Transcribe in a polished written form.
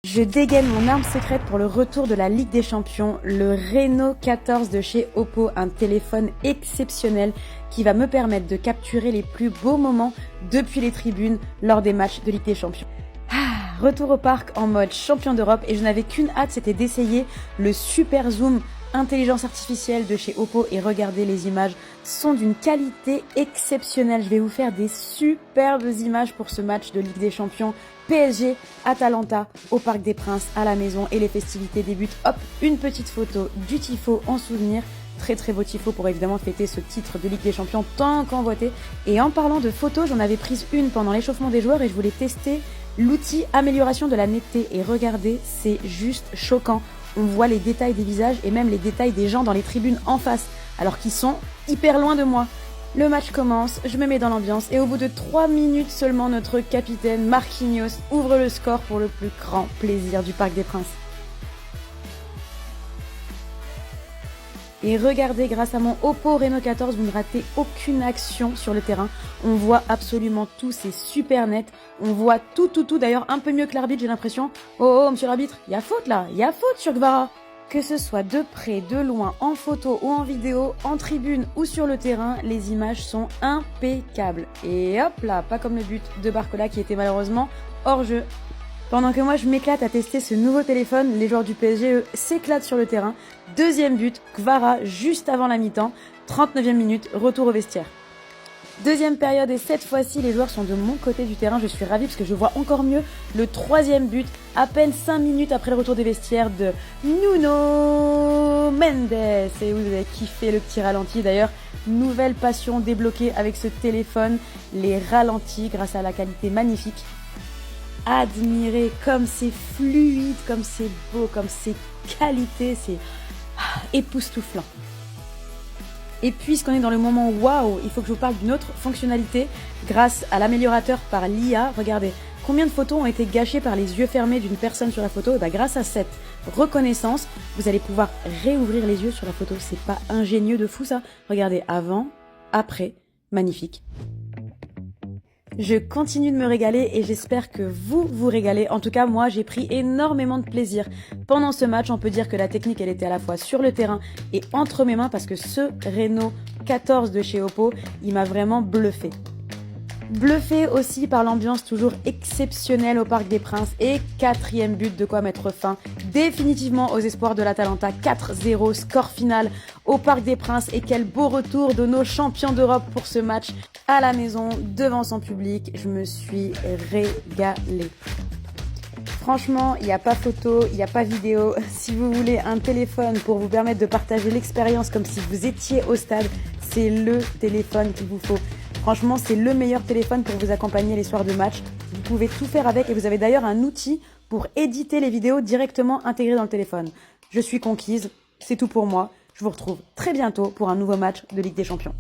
Je dégaine mon arme secrète pour le retour de la Ligue des Champions, le Reno 14 de chez Oppo, un téléphone exceptionnel qui va me permettre de capturer les plus beaux moments depuis les tribunes lors des matchs de Ligue des Champions. Retour au parc en mode champion d'Europe et je n'avais qu'une hâte, c'était d'essayer le super zoom intelligence artificielle de chez Oppo et regardez, les images sont d'une qualité exceptionnelle. Je vais vous faire des superbes images pour ce match de Ligue des Champions PSG Atalanta au Parc des Princes à la maison et les festivités débutent. Hop, une petite photo du tifo en souvenir. Très très beau tifo pour évidemment fêter ce titre de Ligue des Champions tant qu'envoûté. Et en parlant de photos, j'en avais prise une pendant l'échauffement des joueurs et je voulais tester l'outil amélioration de la netteté. Et regardez, c'est juste choquant. On voit les détails des visages et même les détails des gens dans les tribunes en face, alors qu'ils sont hyper loin de moi. Le match commence, je me mets dans l'ambiance et au bout de 3 minutes seulement, notre capitaine Marquinhos ouvre le score pour le plus grand plaisir du Parc des Princes. Et regardez, grâce à mon Oppo Reno 14, vous ne ratez aucune action sur le terrain. On voit absolument tout, c'est super net. On voit tout. D'ailleurs, un peu mieux que l'arbitre, j'ai l'impression. Oh, monsieur l'arbitre, il y a faute là, il y a faute sur Kvara. Que ce soit de près, de loin, en photo ou en vidéo, en tribune ou sur le terrain, les images sont impeccables. Et hop là, pas comme le but de Barcola qui était malheureusement hors jeu. Pendant que moi je m'éclate à tester ce nouveau téléphone, les joueurs du PSG, eux, s'éclatent sur le terrain. Deuxième but, Kvara, juste avant la mi-temps, 39e minute, retour au vestiaire. Deuxième période et cette fois-ci, les joueurs sont de mon côté du terrain. Je suis ravie parce que je vois encore mieux le troisième but, à peine 5 minutes après le retour des vestiaires de Nuno Mendes. Et vous avez kiffé le petit ralenti d'ailleurs. Nouvelle passion débloquée avec ce téléphone, les ralentis grâce à la qualité magnifique. Admirer comme c'est fluide, comme c'est beau, comme c'est qualité, c'est époustouflant. Et puisqu'on est dans le moment waouh, il faut que je vous parle d'une autre fonctionnalité grâce à l'améliorateur par l'IA. Regardez, combien de photos ont été gâchées par les yeux fermés d'une personne sur la photo. Et grâce à cette reconnaissance, vous allez pouvoir réouvrir les yeux sur la photo. C'est pas ingénieux de fou ça? Regardez, avant, après, magnifique. Je continue de me régaler et j'espère que vous vous régalez. En tout cas, moi, j'ai pris énormément de plaisir. Pendant ce match, on peut dire que la technique, elle était à la fois sur le terrain et entre mes mains parce que ce Reno 14 de chez Oppo, il m'a vraiment bluffé. Bluffé aussi par l'ambiance toujours exceptionnelle au Parc des Princes et 4e but, de quoi mettre fin définitivement aux espoirs de l'Atalanta. 4-0, score final au Parc des Princes et quel beau retour de nos champions d'Europe pour ce match à la maison devant son public. Je me suis régalée. Franchement, il n'y a pas photo, il n'y a pas vidéo. Si vous voulez un téléphone pour vous permettre de partager l'expérience comme si vous étiez au stade, c'est le téléphone qu'il vous faut. Franchement, c'est le meilleur téléphone pour vous accompagner les soirs de match. Vous pouvez tout faire avec et vous avez d'ailleurs un outil pour éditer les vidéos directement intégré dans le téléphone. Je suis conquise, c'est tout pour moi. Je vous retrouve très bientôt pour un nouveau match de Ligue des Champions.